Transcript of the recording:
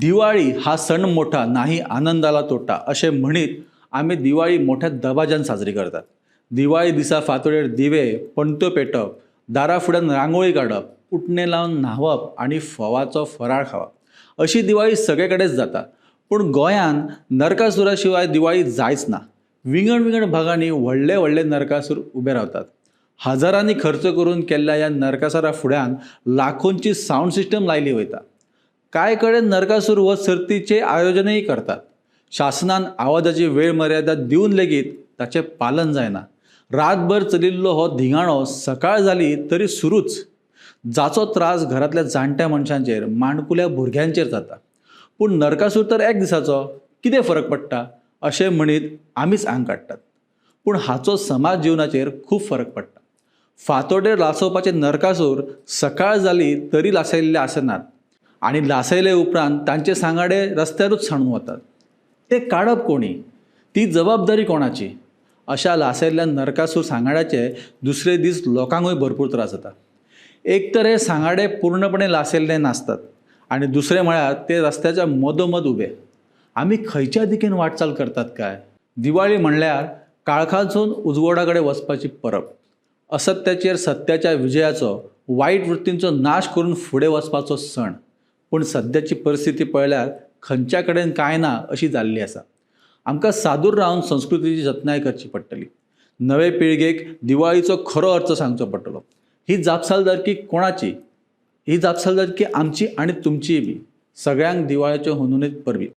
दिवाळी हा सण मोठा नाही आनंदाला तोटा असे म्हणीत आम्ही दिवाळी मोठ्या दबाजान साजरी करतात. दिवाळी दिसा फातोडेर दिवे पणत्यो पेटप, दाराफुड्यान रांगोळी काडप, उटणे लावन न्हावप आणि फोवाचो फराळ खावप अशी दिवाळी सगळे कडेच जाता. पूण गोंयान नरकासुरा शिवाय दिवाळी जायच ना. विंगड विंगड भागांनी व्हडले व्हडले नरकासूर उबे रावतात. हजारांनी खर्च करून केल्ल्या ह्या नरकासुरा फुड्यान लाखोंची साऊंड सिस्टम लायली वयता. कांय कडेन नरकासूर वध सर्तीचे आयोजनही करतात. शासनान आवाजाची वेळ मर्यादा दिवन लेगीत ताचे पालन जायना. रातभर चलिल्लो हो धिंगाणो सकाळ जाली तरी सुरूच, जाचो त्रास घरातल्या जाणट्या मनशांचेर माणकुल्या भुरग्यांचेर जाता. पूण नरकासूर तर एक दिसाचो, कितें फरक पडटा अशें म्हणीत आमीच आंग काडटात. पूण हाचो समाज जिवनाचेर खूब फरक पडटा. फातोडेर लासोवपाचे नरकासूर सकाळ जाली तरी लासयल्ले आसनात आनी लासयले उपरांत तांचे सांगाडे रस्त्यारूच सांडून वतात. ते काडप कोणी? ती जबाबदारी कोणाची? अशा लासयल्ल्या नरकासूर सांगाड्याचे दुसरे दीस लोकांकूय भरपूर त्रास जाता. एक तर हे सांगाडे पूर्णपणे लासयल्ले नासतात आनी दुसरे म्हळ्यार ते रस्त्याच्या मदोमद उबे. आमी खंयच्या दिकेन वाटचाल करतात काय? दिवाळी म्हणल्यार काळखांसून उजवाडा कडेन वचपाची परब. असत्याचेर सत्याच्या विजयाचो, वायट वृत्तींचो नाश करून फुडें वचपाचो सण. पूण सद्याची परिस्थिती पळयल्यार खंयच्या कडेन कांय ना अशी जाल्ली आसा. आमकां सादूर रावन संस्कृतीची जतनाय करची पडटली. नवे पिळगेक दिवाळीचो खरो अर्थ सांगचो पडटलो. ही जापसालदारकी कोणाची? ही जापसालदारकी आमची आनी तुमचीय बी. सगळ्यांक दिवाळेच्यो हुनुनीत परबी.